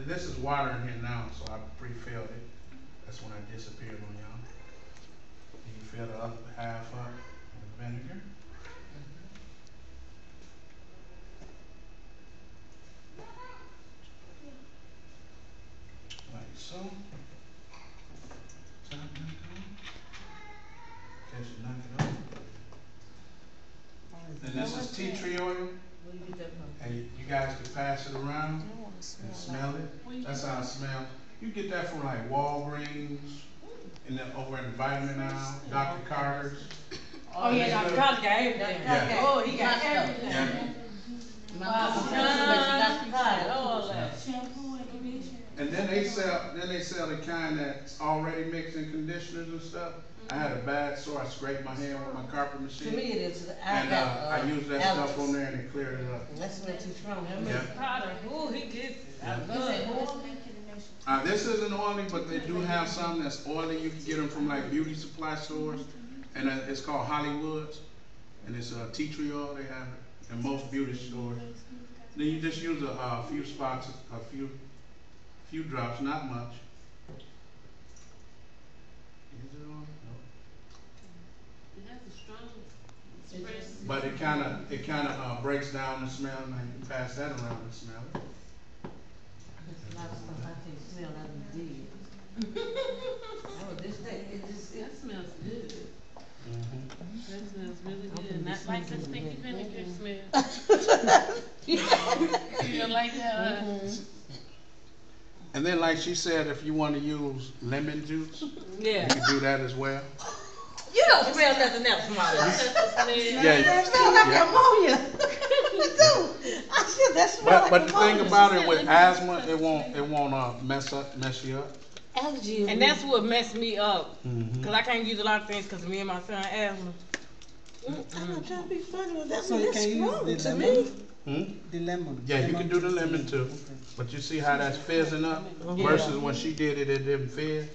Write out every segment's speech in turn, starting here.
this is water in here now, so I pre-filled it. That's when I disappeared on y'all. You fill the other half up with vinegar. Like so. Tap that down. Okay, so knock it off. And this is tea tree oil. And you guys can pass it around and smell it. That's how it smells. You get that from like Walgreens, and then over in the vitamin aisle, Dr. Carter's. Oh yeah, Dr. Carter got everything. Yeah. Oh, he got everything. Yeah. All that. And then they sell the kind that's already mixed in conditioners and stuff. I had a bad sore. I scraped my hand with my carpet machine. To me, it is. And I used that stuff on there and it cleared it up. That's what too strong. Yeah. Carter, ooh, he did. This isn't oily, but they do have some that's oily. You can get them from like beauty supply stores, and it's called Hollywood's, and it's tea tree oil. They have it in most beauty stores. Then you just use a few spots, a few drops, not much. Is it on? No. But it kind of breaks down the smell, and you can pass that around and smell it. There's a lot of stuff I can't smell that we did. Oh, this thing, That smells good. Mm-hmm. That smells really good. Not like the stinky vinegar smell. You don't like that? And then, like she said, if you want to use lemon juice, Yeah. you can do that as well. You don't smell nothing else, Molly. Yeah. That smell like ammonia. You do. I said that smell like But the ammonia. thing about it with asthma, it won't mess you up. Allergy. And that's what messed me up. Mm-hmm. Cause I can't use a lot of things cause me and my son asthma. I'm not trying to be funny, but that's So you that's can use strong the to lemon? me. The lemon. Yeah, you can do the juice. lemon too. But you see how that's fizzing up versus when she did it, it didn't fizz.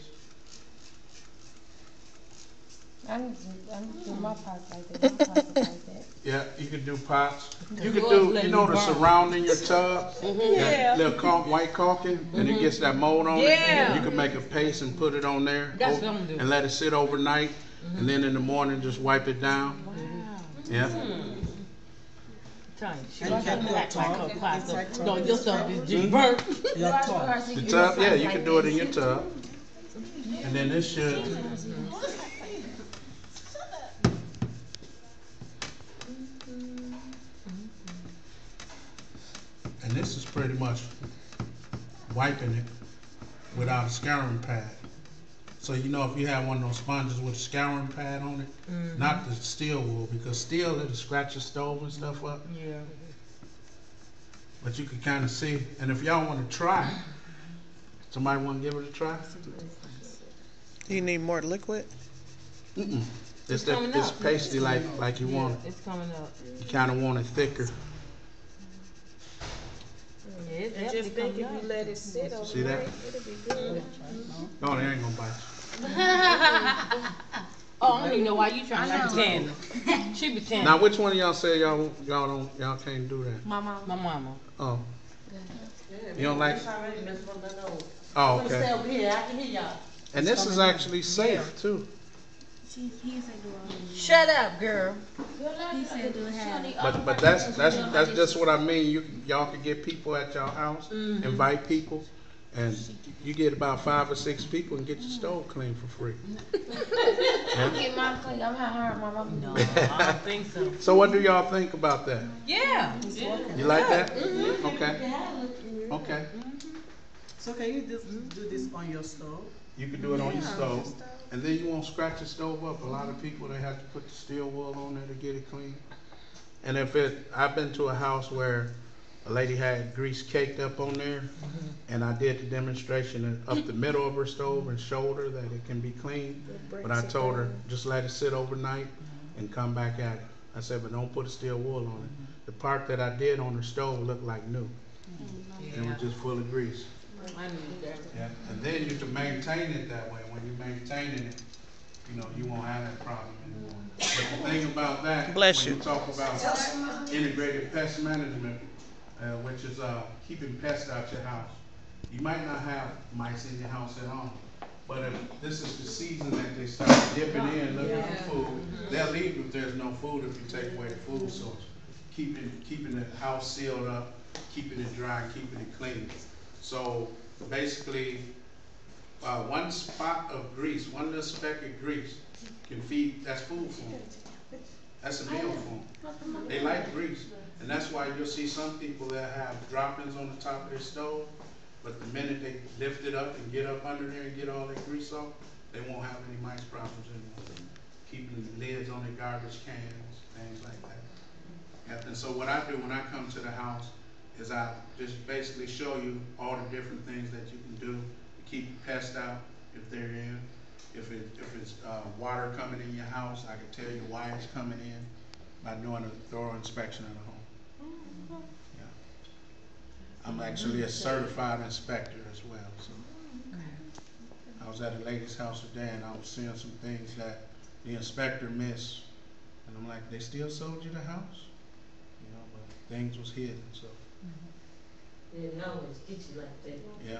I need to do my pots like that. My pots like that. Yeah, you can do pots. You can Yours do, let you me know, the burn. surrounding your tub, Yeah. that little white caulking, and it gets that mold on Yeah. it. You can make a paste and put it on there, That's what I'm doing. and let it sit overnight, and then in the morning just wipe it down. Wow. Yeah. Tell you, she And don't you can have do to a act like tub. her pots. Inside tub. No, your stuff is just burnt. Your tub. The tub, yeah, you can do it in your tub. And then this should. And this is pretty much wiping it without a scouring pad. So you know, if you have one of those sponges with a scouring pad on it, not the steel wool, because steel it'll scratch your stove and stuff up. Yeah. But you can kind of see. And if y'all want to try, somebody want to give it a try? You need more liquid? Mm-mm. It's coming this up. pasty like you want it. It's coming up. You kind of want it thicker. Yeah, it's I just think if you let it sit overnight, See that? it'll be good. No, they ain't gonna bite Oh, I don't even know why you trying to pretend. She you. pretend. Now, which one of y'all say y'all can't do that? My mama. Oh, you don't like? It's already messed up that old. Oh, Stay okay. over here, I can hear y'all. And this is actually safe too. He said do all. Shut up, girl. He said do half. But that's just what I mean. Y'all can get people at your house, invite people, and you get about 5 or 6 people and get your stove clean for free. I'm getting mine clean. I'm not hurt, my mama. No, I don't think so. So what do y'all think about that? Yeah. You like that? Okay. Okay. So can you just do this on your stove? You can do it on your stove, and then you won't scratch your stove up. A lot of people, they have to put the steel wool on there to get it clean. And I've been to a house where a lady had grease caked up on there, and I did the demonstration up the middle of her stove and showed her that it can be clean. But I told her, just let it sit overnight and come back at it. I said, but don't put a steel wool on it. The part that I did on her stove looked like new. It was just full of grease. I need that. Yeah, and then you can maintain it that way. When you're maintaining it, you know, you won't have that problem anymore. But the thing about that, Bless when you. you talk about integrated pest management, which is keeping pests out your house, You might not have mice in your house at all, but if this is the season that they start dipping in looking for food, they'll leave if there's no food if you take away the food source. Keeping the house sealed up, keeping it dry, keeping it clean. So basically, one spot of grease, one little speck of grease can feed, that's food for them. That's a meal for them. They like grease. And that's why you'll see some people that have droppings on the top of their stove, but the minute they lift it up and get up under there and get all that grease off, they won't have any mice problems anymore. Keeping the lids on their garbage cans, things like that. And so what I do when I come to the house is I just basically show you all the different things that you can do to keep the pests out if they're in. If it's water coming in your house, I can tell you why it's coming in by doing a thorough inspection of the home. Yeah. I'm actually a certified inspector as well. So I was at a lady's house today and I was seeing some things that the inspector missed, and I'm like, they still sold you the house? You know, but things was hidden. So They always get you like that. yeah.